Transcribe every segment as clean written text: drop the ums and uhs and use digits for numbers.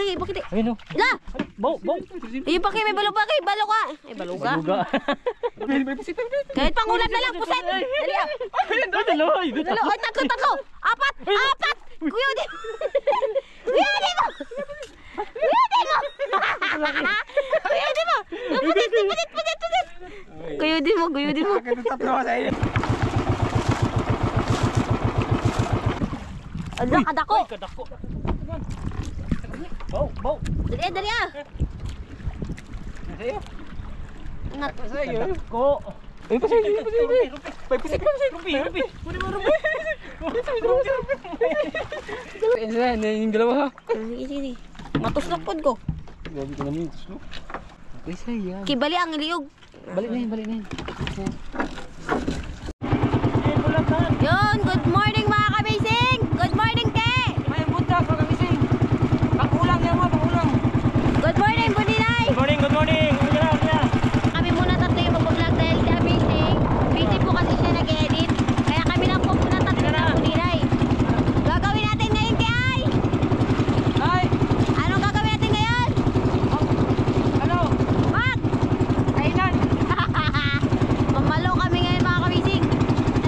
Bakit? Bakit? Ayun o. La! Bau, bau. Ayun pa kayo, may balog pa kayo. Balo ka. Ay, baluga. Kahit pangulam na lang, puset. Dali ah. Dalawa. Ay, tatlo. Apat. Kuya, di. Kuya, di mo. Puset. Kuya, di mo. Ano, kadako. Kadako. Bau. Dali ah. Ingat. Kadako. Ay, pasay. Rupi. Yung dalawa ha. Sige. Matuslok pod ko. Grabe ka namin. Okay, sayang. Kibali ang iliyog. Balik na yun. Yun, good morning mga kabising. Good morning, te. May buntag mga kabising. Pangulang yan mo, pangulang. Good morning, Budinay. Good morning. Kami muna tatlo yung mag-vlog dahil si Abising. Busy po kasi siya nag-edit. Kaya kami lang po muna tatlo na Budinay. Gagawin natin ngayon kay Ay. Ay. Anong gagawin natin ngayon? Ano? Mag! Kainan. Mamalo kami ngayon mga kabising.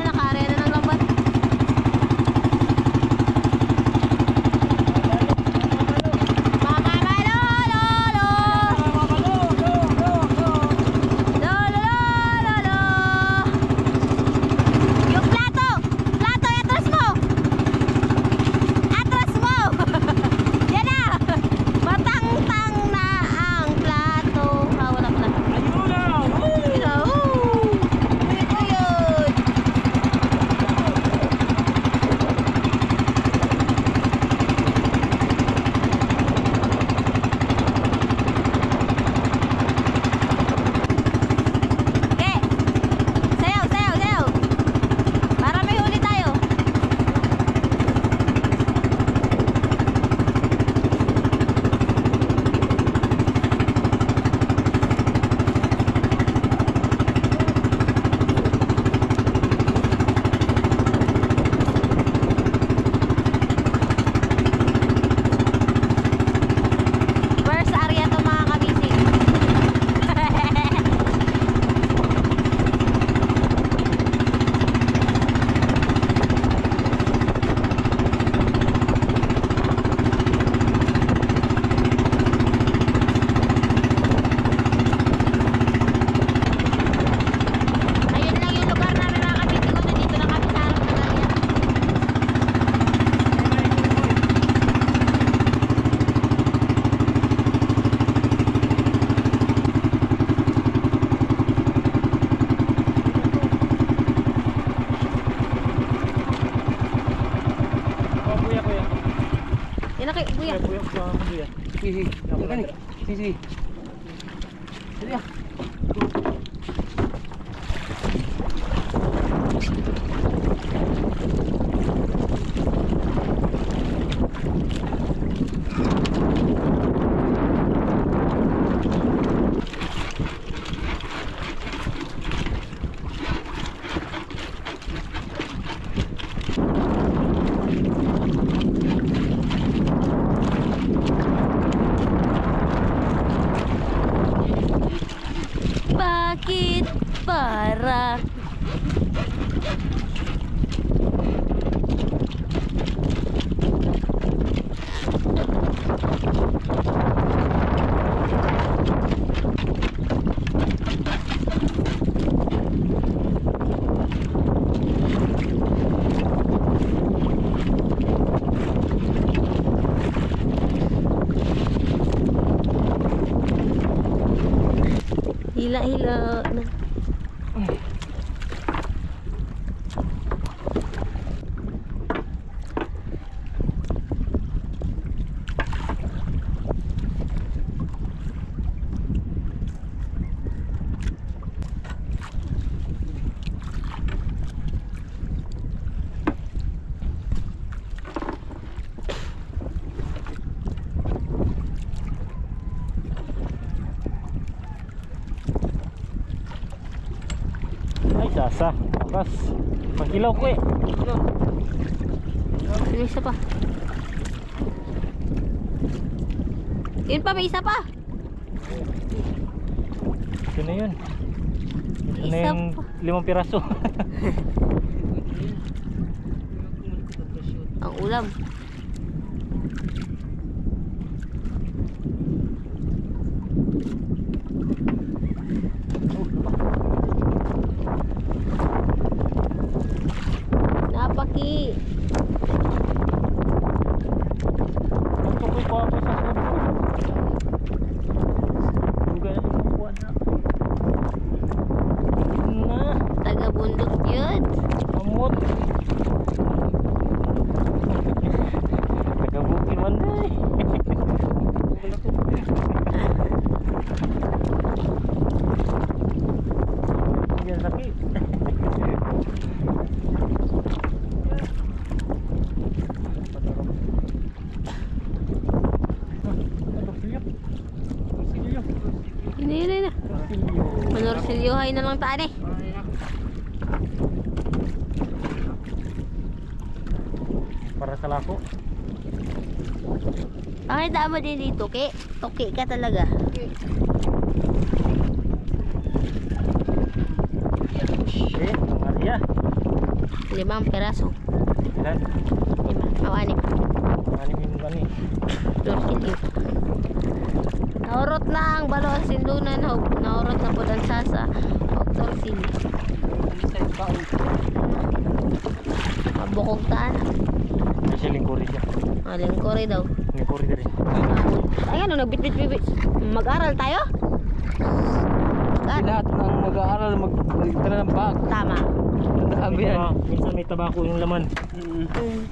Nakaarea na ng lambat. Sisi. Jadi ah. Bakit para hila-hila na. Sasa, akas. Pagkilaw ko eh. Sige, isa pa. Yun pa, may isa pa. Ito na yun. Ito na Isa yung pa. 5 piraso. Ang ulam. Napaki. Tukoy pa ako sa sobo. Duga na yung buwan na. Yun na. Taga bundok yun. Amot. Nagabukid man na eh. Yan sakit. Hindi na. Manorsilyohay na lang taan eh. Para sa lako. Pakita mo din dito, Ki. Toki ka talaga. Eh, Maria. 5 peraso. Ilan? 5. Awanim. Anim yung gani. Dorsilyo. Naurot na ang balo ang sindunan. Naurot na po ang sasa. O dorsilyo. Mabukog taan. Kasi lingkuri siya. Lingkore daw. Lingkuri din. Ayan, nagbit-bit-bit. Mag-aral tayo? Lahat ng mag-aaral, magtala ng bag. Tama. Sabi yan. Minsan may tabako yung laman.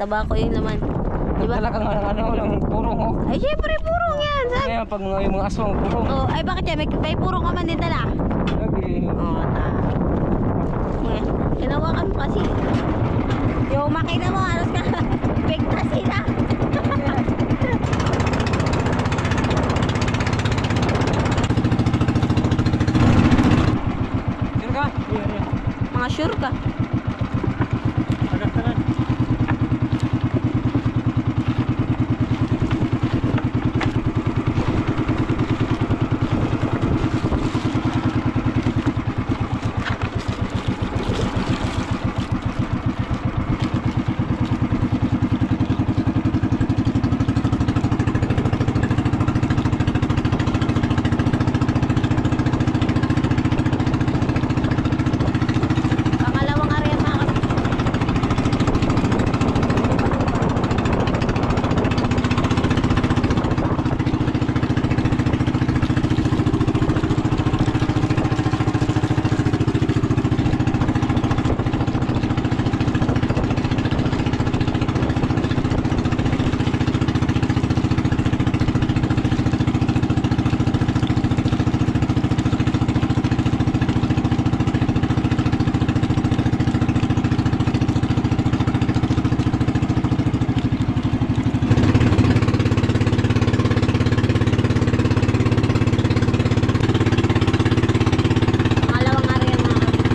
Tabako yung laman. Diba? Talagang ng purong. Oh. Ay, syempre, purong yan. Kaya pag yung mga aswang purong. Oh, ay, bakit yan? May purong ka man din dala. Lagi. Oo, hinawakan mo kasi. Yung makina mo, halos ka. Bigtas sila. Sino ka? Mga sure ka. Tagas-tagas. Pangalawang area mga kami. Pangalawang area mga kami.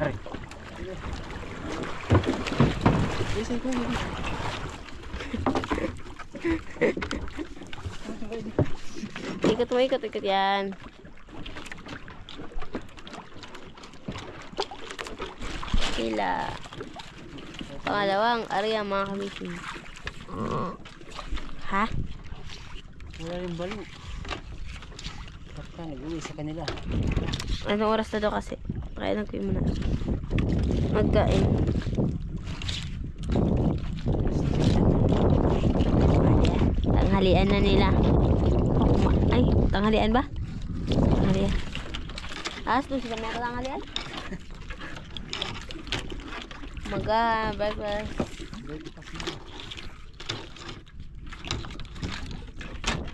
Aray. Ikot mo, ikot yan. Sila. Pangalawang area mga kamising. Ha? Wala yung balo. Baka nag-uwi sa kanila. Anong oras na daw kasi? Kailan ko yung muna. Magkain. Tanghalian na nila. Ay, tanghalian ba? Maga, breakfast.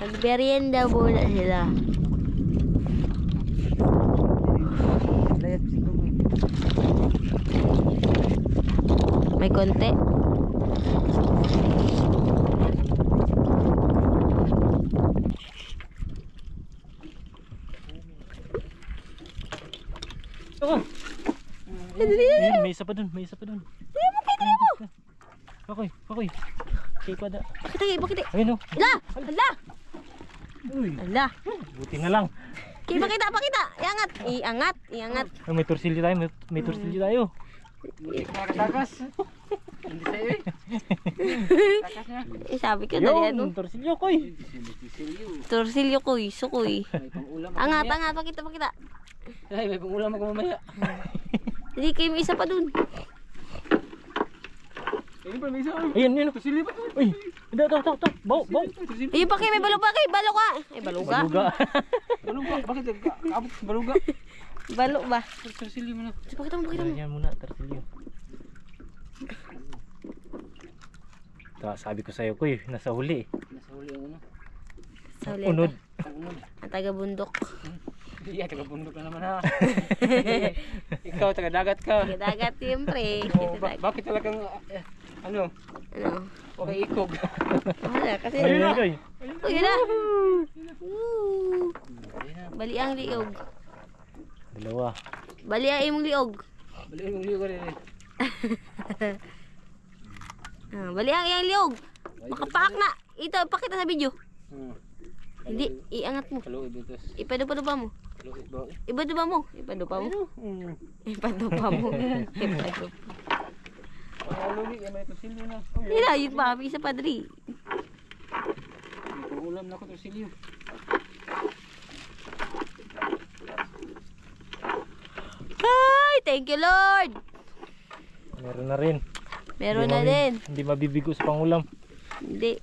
Nagmerienda muna sila. Layat siguro mo. May konti. Ako. Ayun, may isa pa dun, may isa pa dun. Akoy, akoy. Kay kwada. Bakit? Ayun oh. Ala! Ala! Uy, Ala! buti na lang. Pakita! Iangat! Ay, may torsilyo tayo, may torsilyo tayo. Takas. Hindi sa'yo eh. Takas niya. Sabi ko dali ano. Yung torsilyo koy. Torsilyo ko, sukoy. May pang-ulam ako Angat, mamaya. pakita. Ay, may pang-ulam ako mamaya. Hindi kayo may isa pa dun. Ayun pa, may isa. Ayun. Torsilyo pa. Uy, hindi, ito. Baw. Ayun pa kayo, may balo pa kayo. Balo ka. Ay, baluga. Baluga. Baluga. Bakit? Kaabot sa baluga. Balo ba? Torsilyo mo na. Pakita mo. Yan muna, torsilyo. Sabi ko sa'yo koy, nasa huli. Nasa huli ang ano. Sa ulit. Unod. Pang-unod. Ang taga-bundok. Iya, taga-bundok na naman ha. Ikaw, taga-dagat ka. Dagat siyempre. Oh, bakit talagang, ano, Ano? okay ikog. Wala, kasi Ayun na koy. Uy, yun na. Woo. Bali ang liog. Dalawa. Bali ang imong liog. Balikin mong liyo ka rin eh. Bali ang iyang liog. Makapaak na. Ito, pakita sa video. Hindi, iangat mo. Kaluid dito. Ipadupa mo. Kaluid ba? Ipadupa mo. Ipadupa mo. Kaluid, may torsilyo na. Hila, yun pa. May isa pa, Dri. May pang-ulam na ako torsilyo. Ay, thank you, Lord. Meron na rin. Meron na din. Hindi mabibigo sa pangulam. Hindi.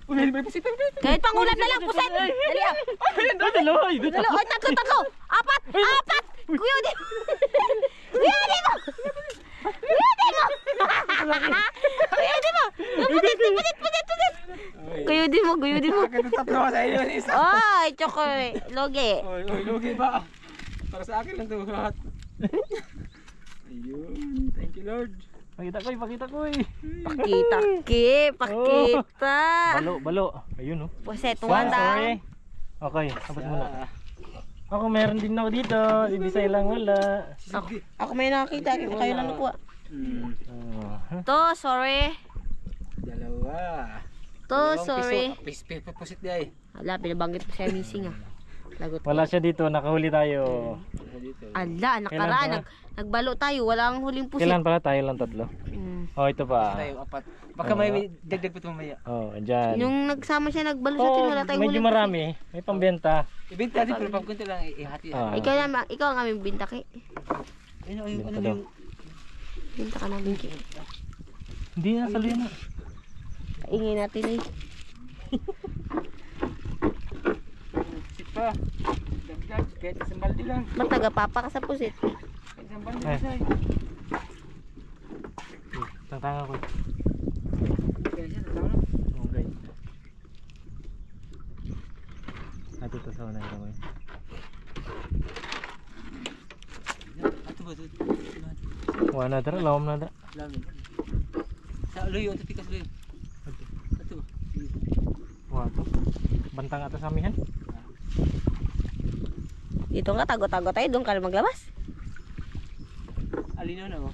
Uy, may pusit. Kahit pangulam na lang, puset. Dali ah. Dalawa. Ay, tatlo. Apat. Kuya, di mo. Kuya, di mo. Bakit ang tatlo ka sa iyo? Isa. Ay, chokoy. Loge. Oy, lugi ba? Para sa akin lang ito lahat. Ayun, thank you Lord. Pakita ko eh. Pakita. Balo. Ayun oh. Puset, Sorry. down. Okay, abot muna. Ako meron din ako dito. Si Bisay lang wala. Ako may nakakita. Kayo lang nakuha. To, sorry. Dalawa. To, sorry. Pusit di ay. Ala, pinabanggit ko siya missing ah. Lagot. Wala siya dito, nakahuli tayo. Dito. Ala, nakaraan. Nagbalo tayo. Wala ang huling pusit. Kailan pala tayo lang tatlo? Oh, ito pa. Tayo apat. Baka may dagdag pa ito mamaya. Oh, andyan. Yung nagsama siya nagbalo sa atin, wala tayong medyo huling marami. May pambenta. Ibenta din pero pagkunti lang ihati. Ah. pusit. Ikaw ang aming bintaki. Ayun, Binta ano daw. yung Binta ka namin. Hindi na, saluhin na. Ingin natin eh. pusit pa. Dagdag, kahit isang balde lang. Magtagapapa ka sa pusit. Kahit isang balde isa eh. Tangtanga ko. Kaya siya, tatawa na. Okay. Ato to sa unang kamay. Ato ba ito? Wala na dara, lawam na dara. Lamin. Sa luyo, ito pikas luyo. Ato ba? Wato. Bantang ato sa amihan. Dito nga, tago-tago tayo. Doon ka na maglabas. Alino na mo.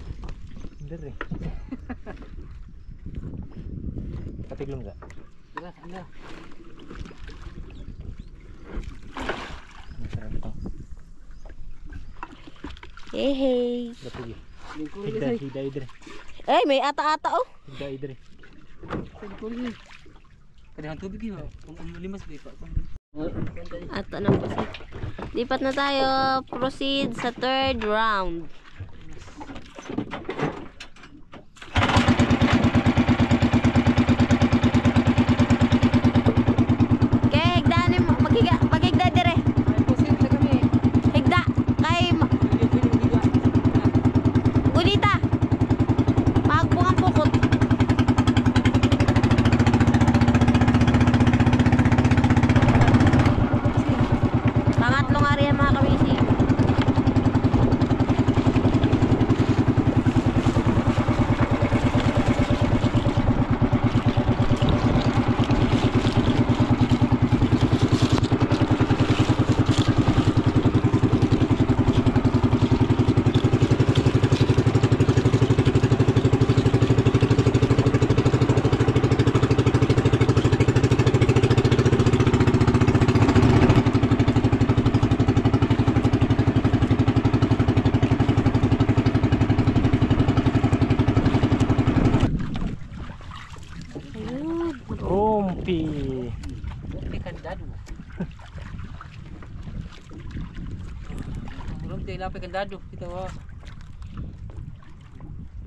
Hindi rin. Patiglom ka. Tara, anda. Masarap ito. Hey. Gatigi. Lingkul Higda, ni higda idre. Ay, may ata-ata oh. Higda idre. Lingkul ni. Kadang tubig yun. Kung limas ba pa. Ato ng pusit. Lipat na tayo. Proceed sa third round. Okay, higdaanin mo. Maghigda dire. Ay, pusit na kami. Higda. Kay Gunita. Lupi. Lupi kandado. Belum tayo lapay kandado. Kita wa.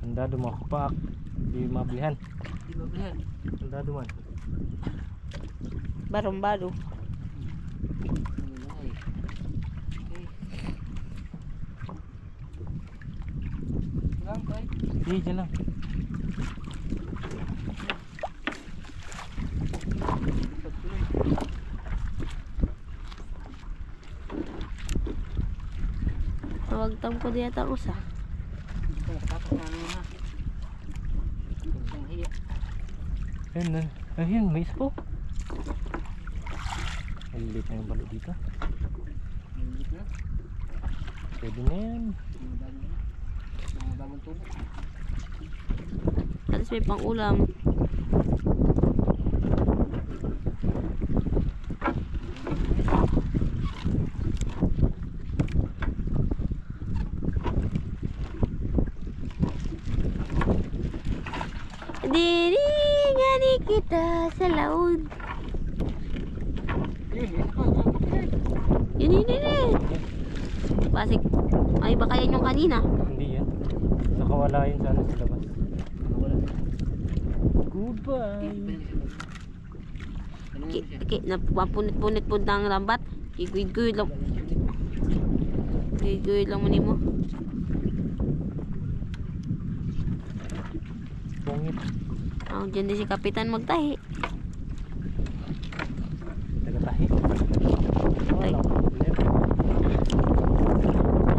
Kandado mo kapak. Di mablihan. Di mablihan. Kandado man. Barong-baro. Lang tay. Di dyan lang. Tawag-tawag ko di yata usa. Ayun na. Ayun, may isa po. Malilit na yung balo dito. Pwede na yan. At least may pang ulam. Diringani kita sa laod. Yun. Basik. Ay, baka yan yung kanina. Hindi yan. Nakawala yun sana sa labas. Goodbye. Napapunit-punit po ng lambat. Iguyid-guyid lang. Iguyid lang mo ni mo. Pungit. Dyan din si Kapitan magtahi. Nagatahi. Tay.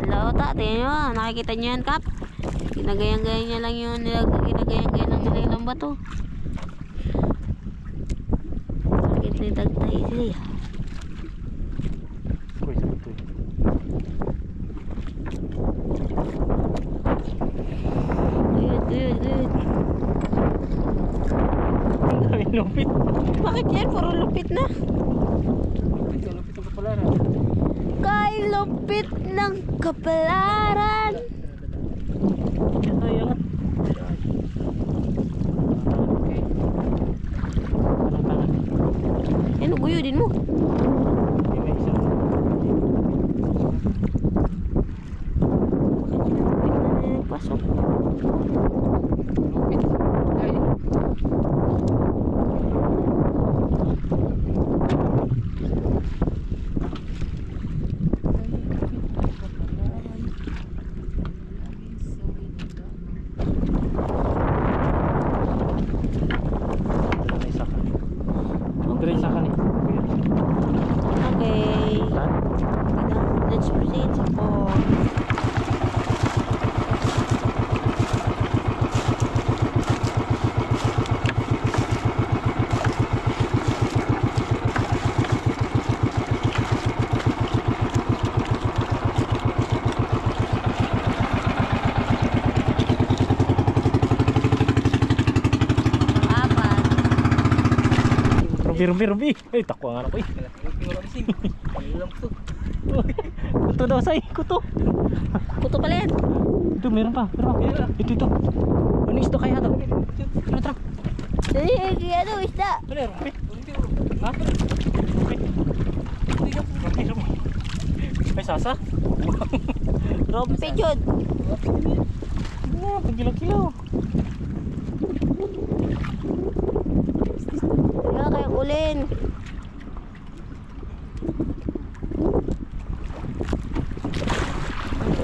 Hello, ta. Tingnan nyo. Nakikita nyo yan, Kap. Ginagayang-gayang niya lang yun. Ginagayang-gayang lang nila yung lambat, oh. Bakit nitagtahi sila? Uy, sabot ko. Good. Ang daming lupit. Bakit yan? Puro lupit na. Lupit ang kapalaran. Kay lupit ng kapalaran. Ito yan. Ano, guyudin mo. May isa. Pasok. Lupit. Ay. May isa ka. Dire isa ka ni. Okay. Saan? Let's proceed sa port. Rubi. Ay, takwa nga na ko eh. Lupit wala bising. Alam ko. Kuto daw say, kuto. Kuto pala yan. Ito, meron pa. Ito. Ano isda kaya to? Tara. Ano, isda? Ano, rubi. Ha? Rubi. Ay, sasa. Rompe, Jod. Pagkilaw-kilaw. Kaya kayang ulin.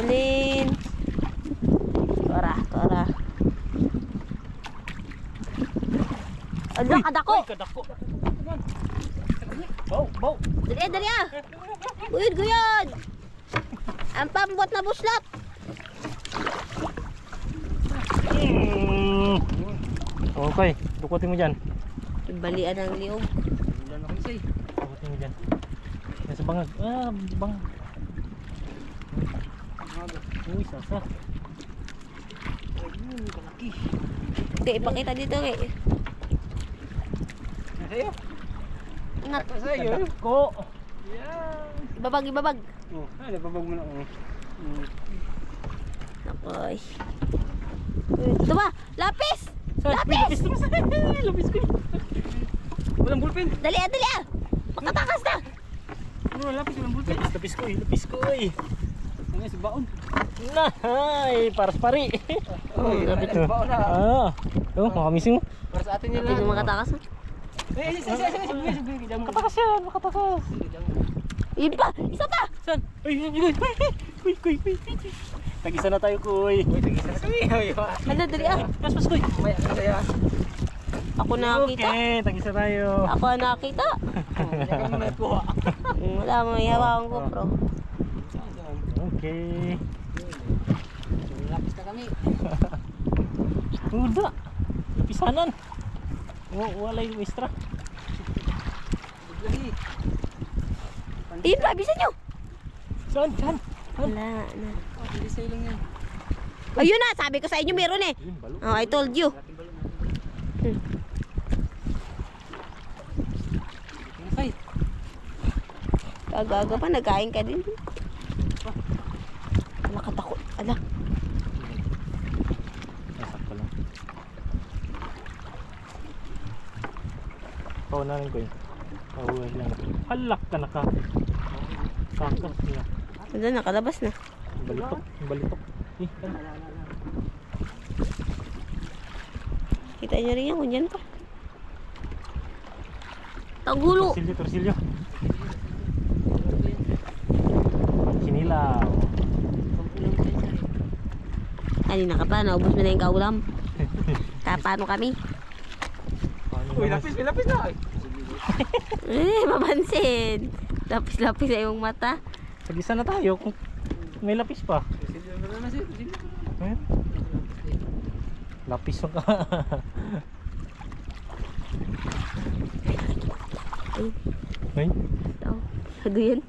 Ulin. Tora. Ano, kadako? Ay, kadako. Bau. Dali ah. Guyod. Ang pambot na buslat. Okay, tukutin mo dyan. Balian ang liog. Wala na ko say. Tukutin mo dyan. Nasa bangag. Bangag. Uy, sasa. Ayun, kalaki. Hindi, ipakita dito eh. Sa'yo. Angat. Sa'yo. Kadako. Yan. Ibabag. Oh, nababag mo na. Nakoy. Ito ba? Lapis! Lapis! Lapis ko. Walang ballpen. Dali ah. Makatakas na. Ano, lapis, walang ballpen. Lapis ko eh, lapis ko eh. Ano yung si baon? Nahay, paras pari. Lapit yung baon na. Oh, makamising mo. Para sa atin yun Hindi lang. mo makatakas na. Makatakas yan, makatakas. Yun pa, isa pa. Saan? Kuy. Tag-isa na tayo, kuy. Uy, tagisa na kami. Ano, dali ah. Pas, kuy. May ano kaya? Ako nakita. Okay, tag-isa tayo. Ako nakita. Kaya mo na ito. Wala mo, ihawakan ko, bro. Okay. Lapis na kami. Uda. Lapisanan. Wala yung extra. Lagi. Yun pa, bisa nyo. Saan? Wala na. Hindi sa'yo lang yan. Ayun na, sabi ko sa inyo meron eh. Yun, balo. Oh, I told you. Ay, Kagaga pa, nagkain ka din. Nakatakot. Ala. Nasakto lang. Paunanin ko yun. Pauwi lang. Halak ka na ka. Kakas niya. Ano, nakalabas na. Balitok. Kita nyo rin yan, kung dyan pa. Tanggulo. Torsilyo. Sinilaw. Kanina ka pa, naubos mo na yung kaulam. Paano kami? uy, lapis, may lapis na. Mapansin. Lapis-lapis sa iyong mata. Tag-isa na tayo kung may lapis pa. Lapis ka. Ay, Tao. Duyan.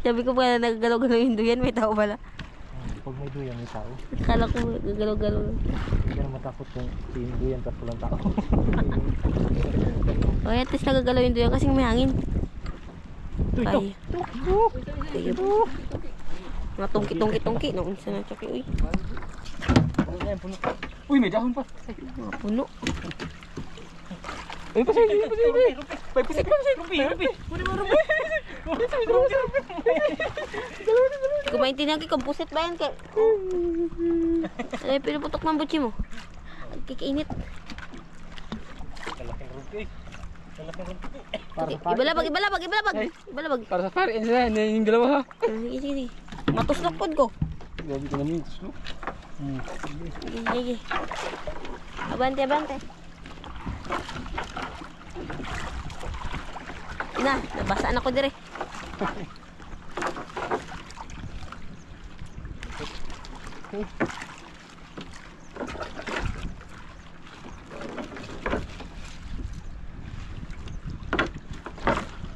Sabi ko pa nagagalaw-galaw yung duyan. May tao pala. pag may duyan may tao. Akala ko gagalaw-galaw. Hindi ka na matakot kung yung duyan tapos walang tao. O, at least nagagalaw yung duyan kasi may hangin. Ito. Ay. Sige po. Mga tungki-tungki-tungki. Nung isa na choki. Uy. Uy, may dahon pa. Mga puno. Ay, pasay. Rupi. Hindi ko maintindihan kung pusit ba yan. Ano yung pinuputok ng butsi mo? Kikiinit. Kalaking rupi. Ibalabag. Para sa pare, yan yung dalawa ha. Sige. Matuslok pod ko. Grabe ko namin, tuslok. Sige. Abante. Na, nabasaan ako dire.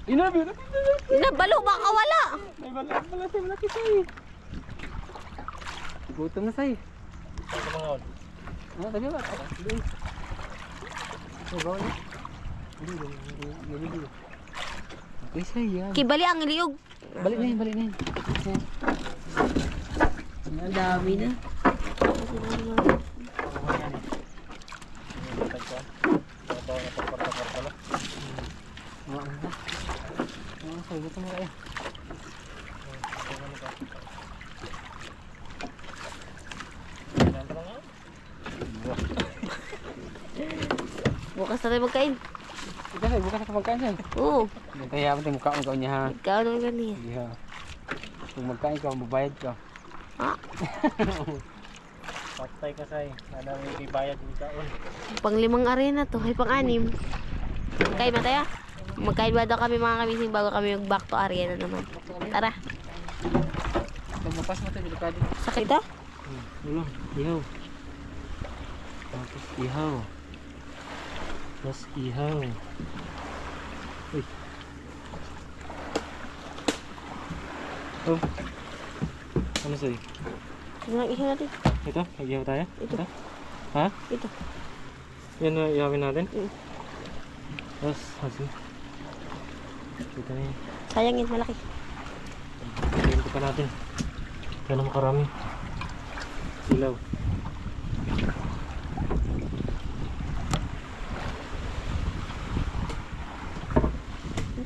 Inabi. Balo, baka wala. May malaki sa'yo. Gutom na sa'yo. Ano, tabi ba? Okay sa'yo. Kibali ang iliyog. Balik na yun. Ang dami na. Gutom na kayo. Bukas na tayo magkain. Bukas na magkain sa'yo. Oo. Kaya mo mukha mo niya ha. Ikaw naman ganyan. Yeah. Kung magkain ka, mabayad ka. Ha? Patay ka say. Sana may ibayad yung taon. Pang 5 arena to. Ay, pang 6. Magkain ba tayo? Magkain ba daw kami mga kamising bago kami mag back to arena naman. Tara. Magmapas mo tayo, delikado. Sakit ha? Ulo, ihaw. Tapos ihaw. Tapos ihaw. Uy. Oh. Ano sa'yo? Ano lang ihaw natin? Ito? Ihaw tayo? Ito. Ha? Ito. Yan na ihawin natin? Mm. Tapos, ito na yun. Sayang yun, malaki. Ganito pa natin. Kaya na makarami. Silaw.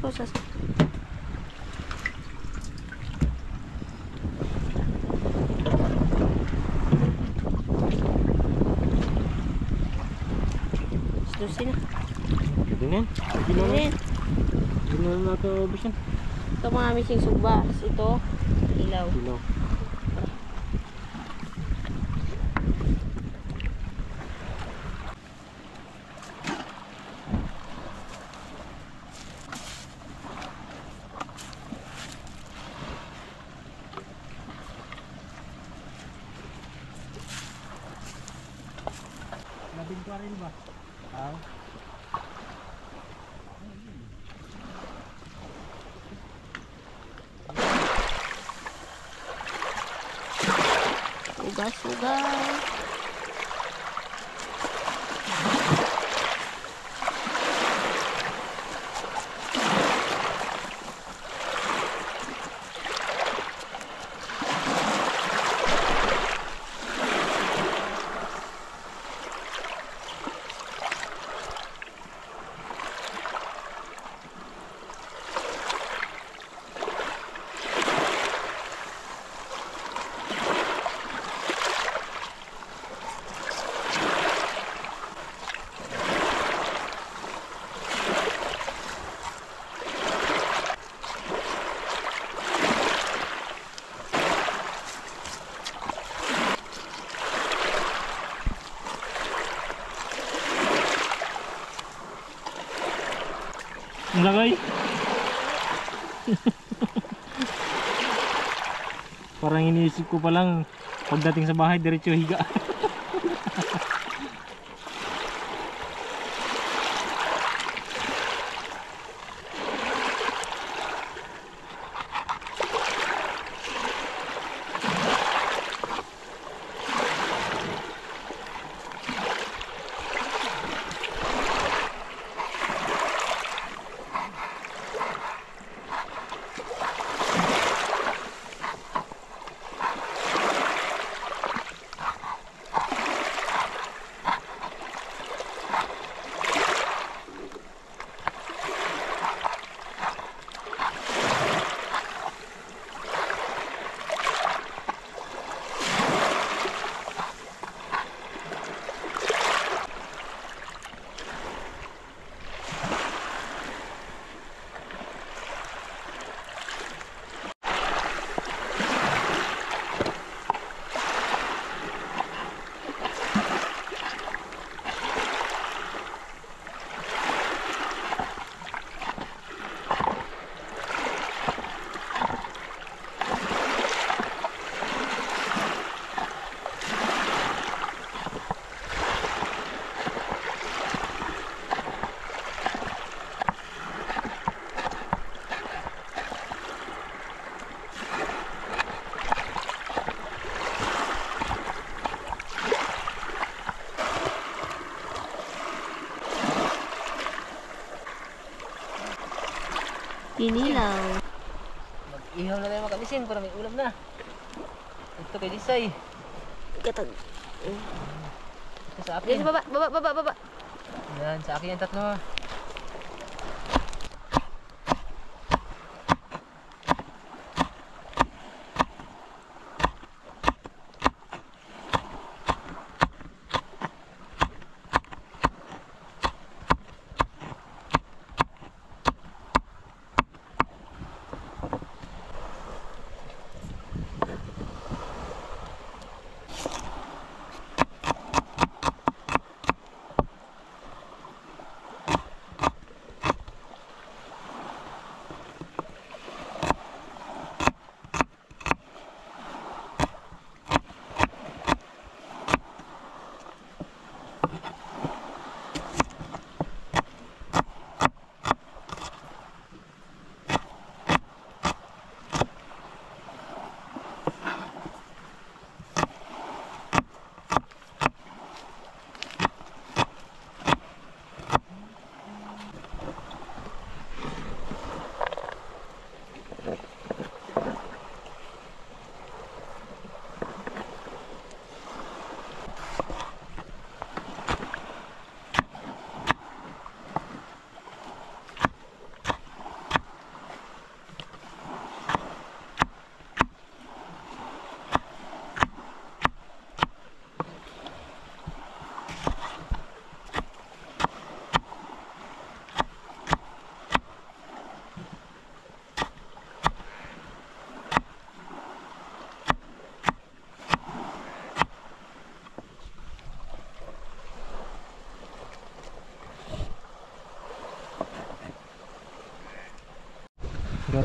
Rosas. Susi na. Pwede na yan. Pwede na Ano yan. yan? Pwede na natin ubus yan. Ito mga missing subas. Ito, ilaw. Ilaw. Labing ka rin ba? Sugas. Ang lagay. Parang iniisip ko pa lang pagdating sa bahay diretso higa. Inilaw. Mag-ihaw na tayo mga kamising para may ulam na. Ito kay Disay. Gatag. Ito sa Diyan akin. sa baba. Yan, sa akin yung tatlo.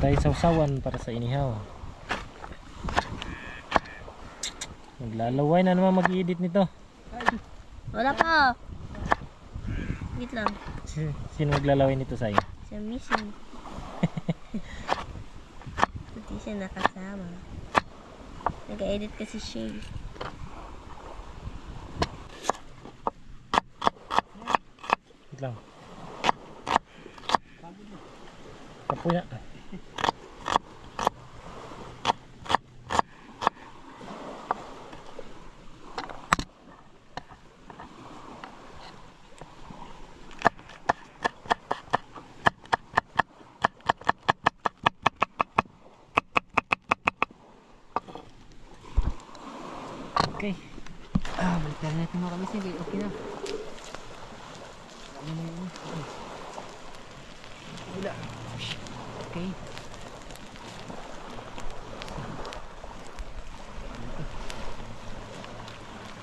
tayo sausawan para sa inihaw. Maglalaway na naman mag-i-edit nito. Wala pa. Wait lang. Sino maglalaway nito sa'yo? Sa missing. Hindi siya nakasama. Nag-edit kasi siya. Wait lang. Kapuya. Okay. Balik na natin mga kamising. Okay na. Wala. Okay.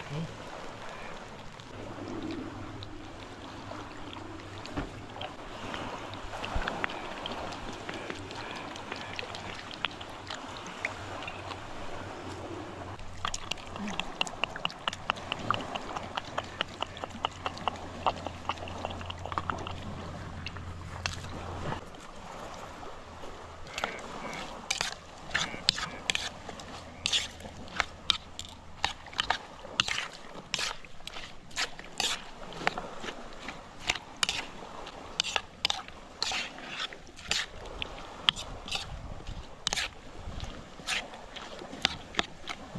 Okay.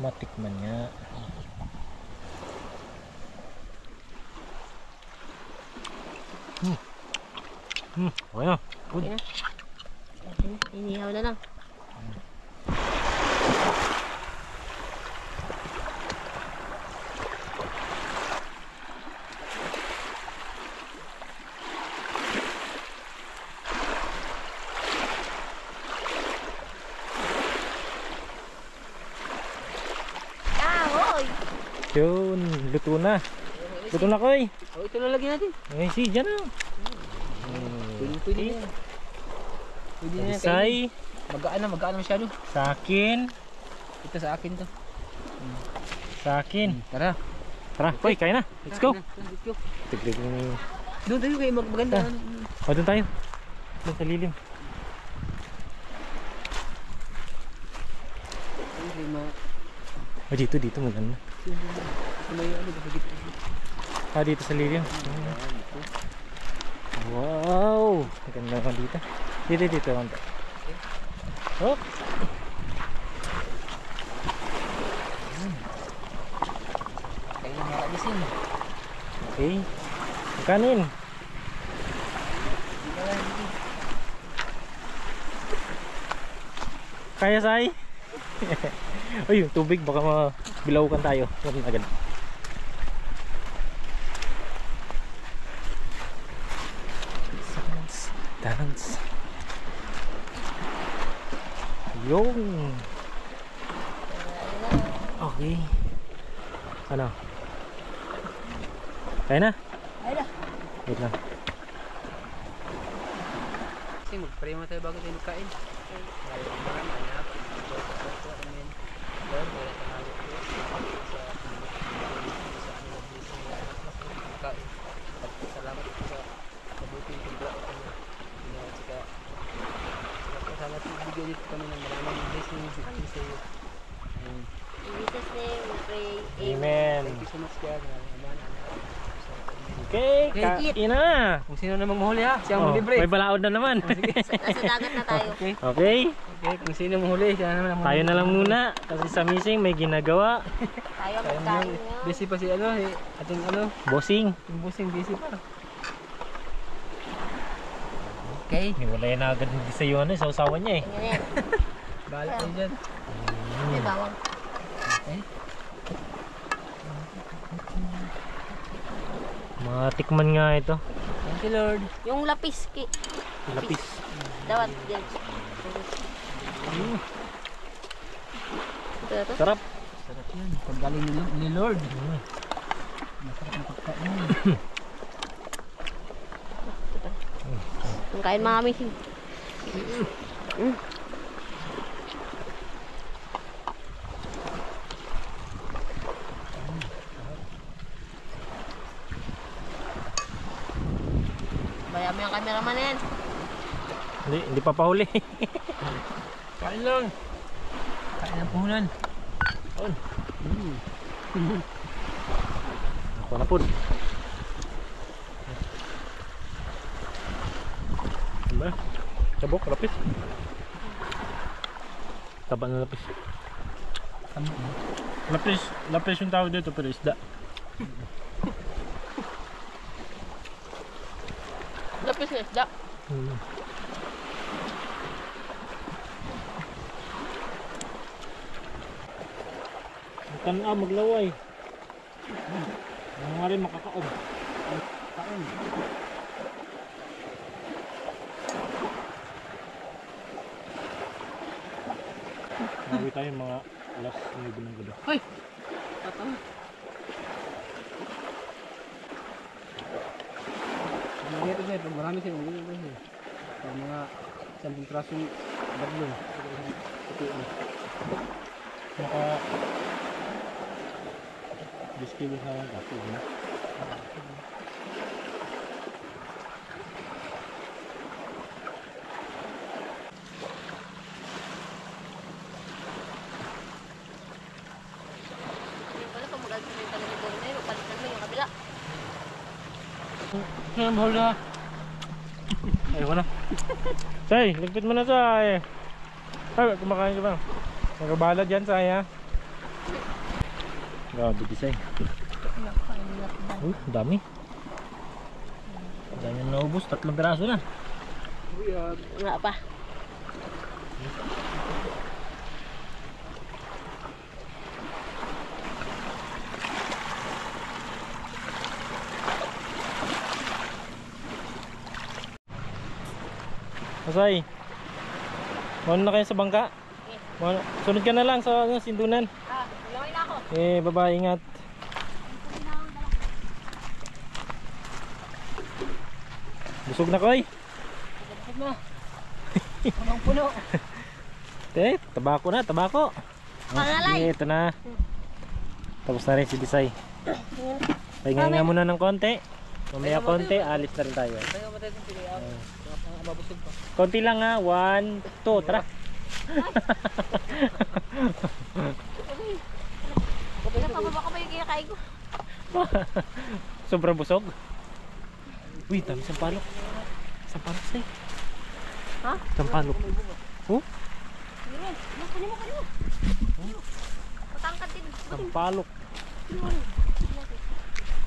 Matikman niya. Okay na. Good. Okay na. Inihaw na lang. Yun, luto na. Luto na, Koy. Oh, ito na lagyan natin. Ay, si, dyan na. Pwede na yan. Pwede na yan. Isay, Magaan na masyado. sa akin, Ito sa akin to. sa akin. Tara. Tara, Koy, kaya na. Let's go. Let's go. Tiglig mo. Doon tayo kayo maganda. O, doon tayo. Doon sa lilim. O, dito maganda. Ah, dito sa lilim. Wow! Maganda naman dito. Dito lang. Oh! Kayo na mga kamising. Okay. Kanin. Kaya, Sai? Uy, yung tubig baka mabilawkan tayo. Yan agad. Dance. Yung. Okay. Ano? Kaya na? Ay na. Wait lang. Kasi mag-pray mo tayo bago tayo magkain. Salamat po sa mabuting pagdaan ko niya. Salamat po bigyan dito kami ng maraming blessings sa iyo. In Jesus' name, we pray. Amen. Thank you so much God. Okay, kain na. Kung sino namang mahuli ha, siya ang Oh, libre. may balaod na naman. Nasa dagat na tayo. Okay. Okay, Okay, kung sino mahuli, siya naman ang tayo na lang muna kasi sa missing may ginagawa. Tayo magkain ngayon. Busy pa si ating Bossing. yung busing busy pa. Okay. Wala na agad hindi sa iyo sa usawan niya eh. Ganyan. Bahala kayo dyan. May bawang. Okay. Matikman nga ito. Thank you Lord. Yung lapis. Lapis. Dawat. Yan. Ito na to. Sarap. Sarap yan. Paggaling ni Lord. Masarap na pagkain. Ang kain mga amazing. Kaya mo yung cameraman na yan. Hindi pa pahuli. Kain lang. Kain ng puhunan. Ako na po. Diba? Sabok, lapis. Taba na lapis. Lapis yung tawag dito pero isda. Lapis na isda. Tanaw maglaway. Ang nga rin makakaon. Kaon. Mawi tayo mga alas 9 ng gabi. Hoy! Tatawa. Ito sir, marami sir. Mga 10 trasong baglong. Maka 10 kilos na lang kasi. Wala pa mag-alsin yung talagang bono na yun. Palitan mo yung kabila. Saan ang bahol na? Ay, wala. Say, ligpit mo na Say. Ay, kumakain ka ba? Magkabala dyan Say ha. Grabe di Say. Dami. Dami na naubos, 3 piraso na. Wala pa. Say, mauna na kayo sa bangka. Sunod ka na lang sa sindunan. Ulangin na ako. Babae ingat. Busog na koy. Busog na. Punong-puno. Tabako na, tabako. Pangalay. Ito na. Tapos na rin si Bisay. Pahinga nga muna ng konti. Mamaya konti, alis na rin tayo. Tayo ba tayo pili out? Mabusog pa. Konti lang ha, 1, 2, tara. Napababa ko pa yung kinakain ko. Sobrang busog. Uy, dami sampalok. Sampalok Say. Ha? Sampalok. Oh, Kunin mo. Matangkad din. sampalok.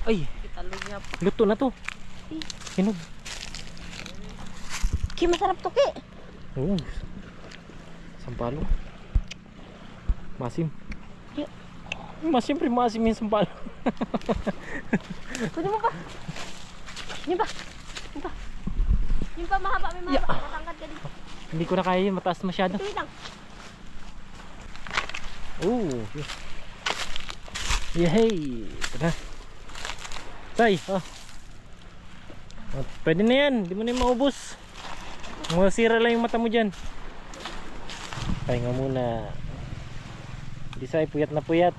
Ay, Talog niya po. luto na to. Hinog. Ki, masarap to Ki. Oo. Sampalok. Masim. Yeah. Siyempre masim yung sampalok. Kunin mo pa. Yun pa. Yung pa mahaba, may mahaba. Matangkad ka din. Hindi ko na kaya yun, mataas masyado. Ito lang. Oh. Yehey. Ito na. Tay, pwede na yan, di mo na yung maubos. Masira lang yung mata mo dyan. Pahinga muna. Bisay, puyat na puyat.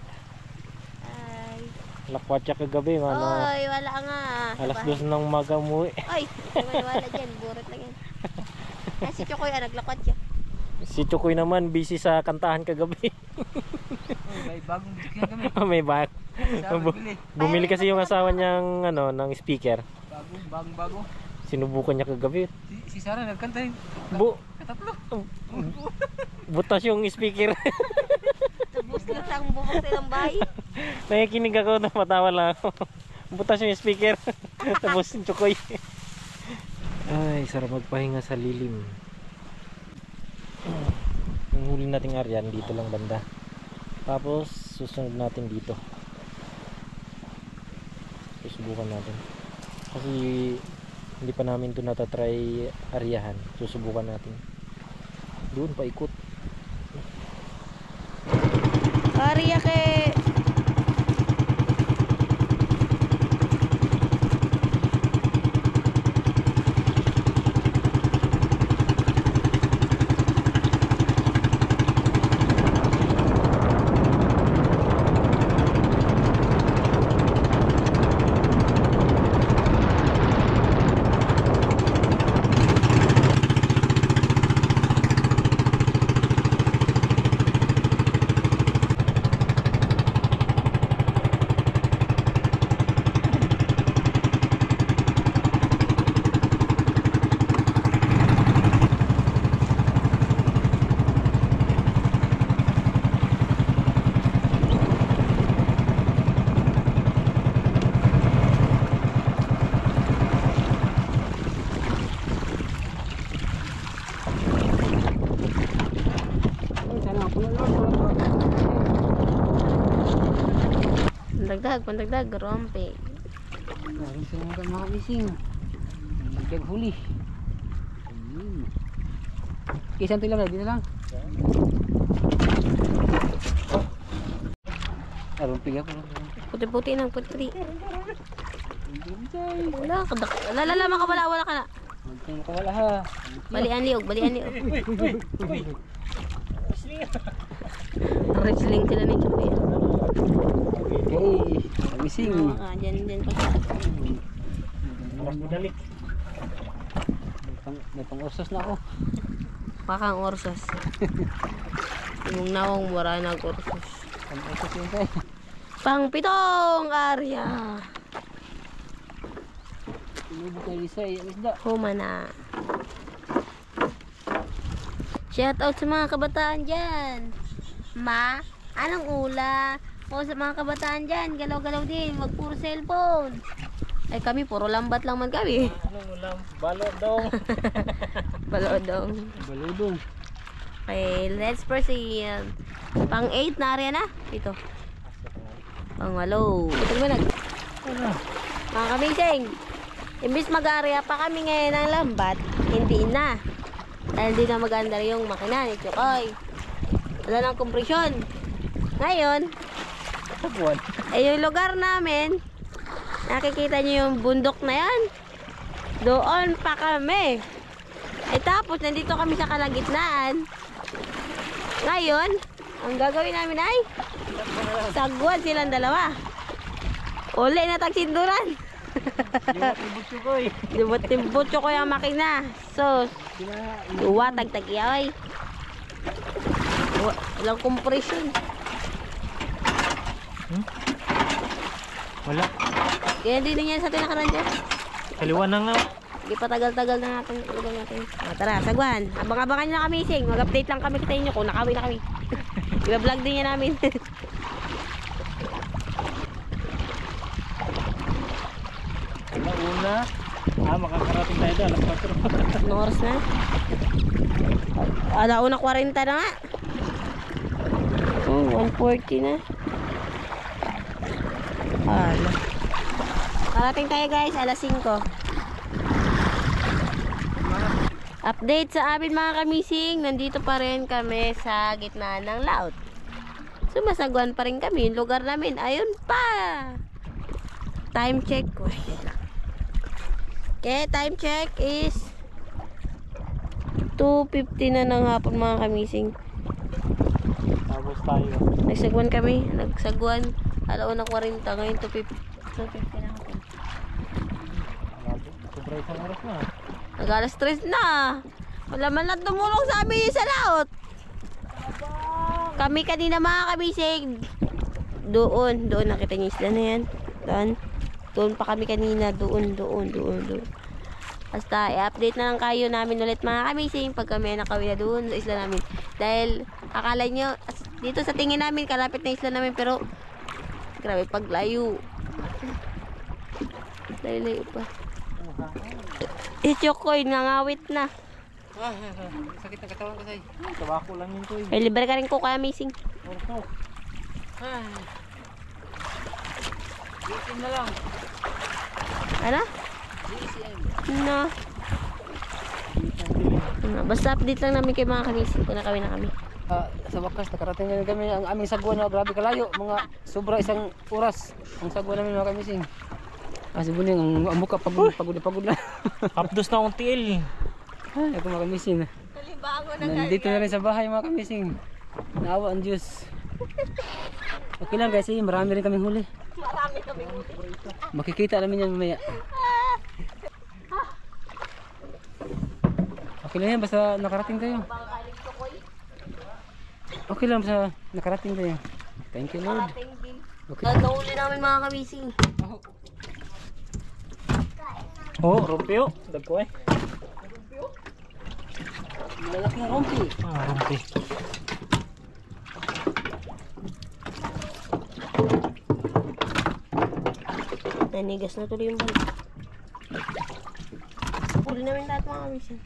Ay. Lakwatsa kagabi, Oy, wala nga. alas 2 ng umaga umuwi. Ay, wala dyan. Burat lang yan. Si Chokoy, naglakot siya. Si Chukoy naman, busy sa kantahan kagabi. May bagong bigyan kami. May back. Bumili kasi yung asawa niyang ng speaker. Bago. Sinubukan niya kagabi. Si Sarah nagkanta yun. Katatlo. Butas yung speaker. Tubos na sa bubok silang bahay. Nakikinig ako, matawa lang ako. Butas yung speaker. Tapos yung Chukoy. Ay, sarap magpahinga sa lilim. Yung huli nating aryan dito lang banda. Tapos susunod natin dito. Susubukan natin. Kasi hindi pa namin ito natatry aryahan. Susubukan natin. Doon pa ikot. Arya ke. Pandagdag, rompe. Meron sila mga kamising. Naghuli. Ayun. Kisang ito lang, dito lang. Rumpi ako. Puti-puti ng putri. Wala ka. Lalala, makawala ka na. Huwag kang makawala ha. Balian liog. Wrestling sila ni Chupi. Okay, kamising. Dyan pa siya. Mas budalik. May pang-orsos na ako. Pakang orsos. Yung nawang mura nag-orsos. Pang-orsos yun tayo. Pang pitong area. Tinubok na isa isda. Humana. Shout out sa mga kabataan dyan. Ma, anong ula? O sa mga kabataan dyan, galaw-galaw din. Wag puro cellphone. Ay kami, puro lambat lang man kami. Anong ulam? Balodong. Balodong. Baludong. Okay, let's proceed. Pang 8 na area na. Ito. Pang 8. Ito mo nag. Mga kamising. Imbis mag-area pa kami ngayon ng lambat, hindi na. Dahil hindi na maganda yung makina ni Chukoy. Wala ng kompresyon. Ngayon, yung lugar namin, nakikita nyo yung bundok na yan. Doon pa kami. Ay tapos, nandito kami sa kalagitnaan. Ngayon, ang gagawin namin ay sagwan silang dalawa. Uli na tagsinduran. Lumot-timbot ko yung makina. So, tagtag-iyaway. Walang compression. Wala. Kaya hindi na yan sa tinakaran dyan. Kaliwa na nga. Hindi pa tagal-tagal na natin. Tara, sagwan. Abang-abangan nyo na kami, Sing. Mag-update lang kami kita inyo kung nakawin na kami. Iba-vlog din yan namin. Una. Makakarating tayo doon. Alas 4. Anong oras na? Alauna 40 na nga. 1:40 na. Karating tayo guys, alas 5. Update sa amin mga kamising. Nandito pa rin kami sa gitna ng laut. Sumasagwan pa rin kami. Yung lugar namin, ayun pa. Time check. Okay, time check is 2:50 na ng hapon mga kamising. Tapos tayo. Nagsagwan kami. Nagsagwan. Alauna 40. Ngayon 2:50 na hapon. Sobra isang oras na. Nag-alas 3 na. Wala man lang tumulong sa amin sa laot. Kami kanina mga kamising. Doon nakita niyo isla na yan. Doon pa kami kanina. Doon. Basta i-update na lang kayo namin ulit mga kamising pag kami nakawin na doon sa isla namin. Dahil akala nyo, dito sa tingin namin kalapit na isla namin, pero grabe paglayo. Layo pa. Chukoy, nangawit na. Sakit ng katawan kasi. Tabako lang yun to. May libre ka rin ko kaya missing. Itim na lang. Ano? No. Basta update lang namin kay mga kamising kung nakawin na kami. Sa wakas, nakarating na kami ang aming sagwan na grabe kalayo. Mga sobra isang oras ang sagwan namin mga kamising. Si Buning, ang mukha pagod na. Updos na akong tiil. Ay, ako mga kamising. Nandito na rin sa bahay mga kamising. Naawa ang Diyos. Okay lang guys, marami rin kaming huli. Makikita namin yan mamaya. Okay lang yan, basta nakarating tayo. Okay lang, basta nakarating tayo. Thank you Lord. Okay. Nahuli namin mga kamising. Rumpio. Dagko eh. Malaki na rompi. Rumpi. Nanigas na tuloy yung balik. Huli namin lahat mga kamising.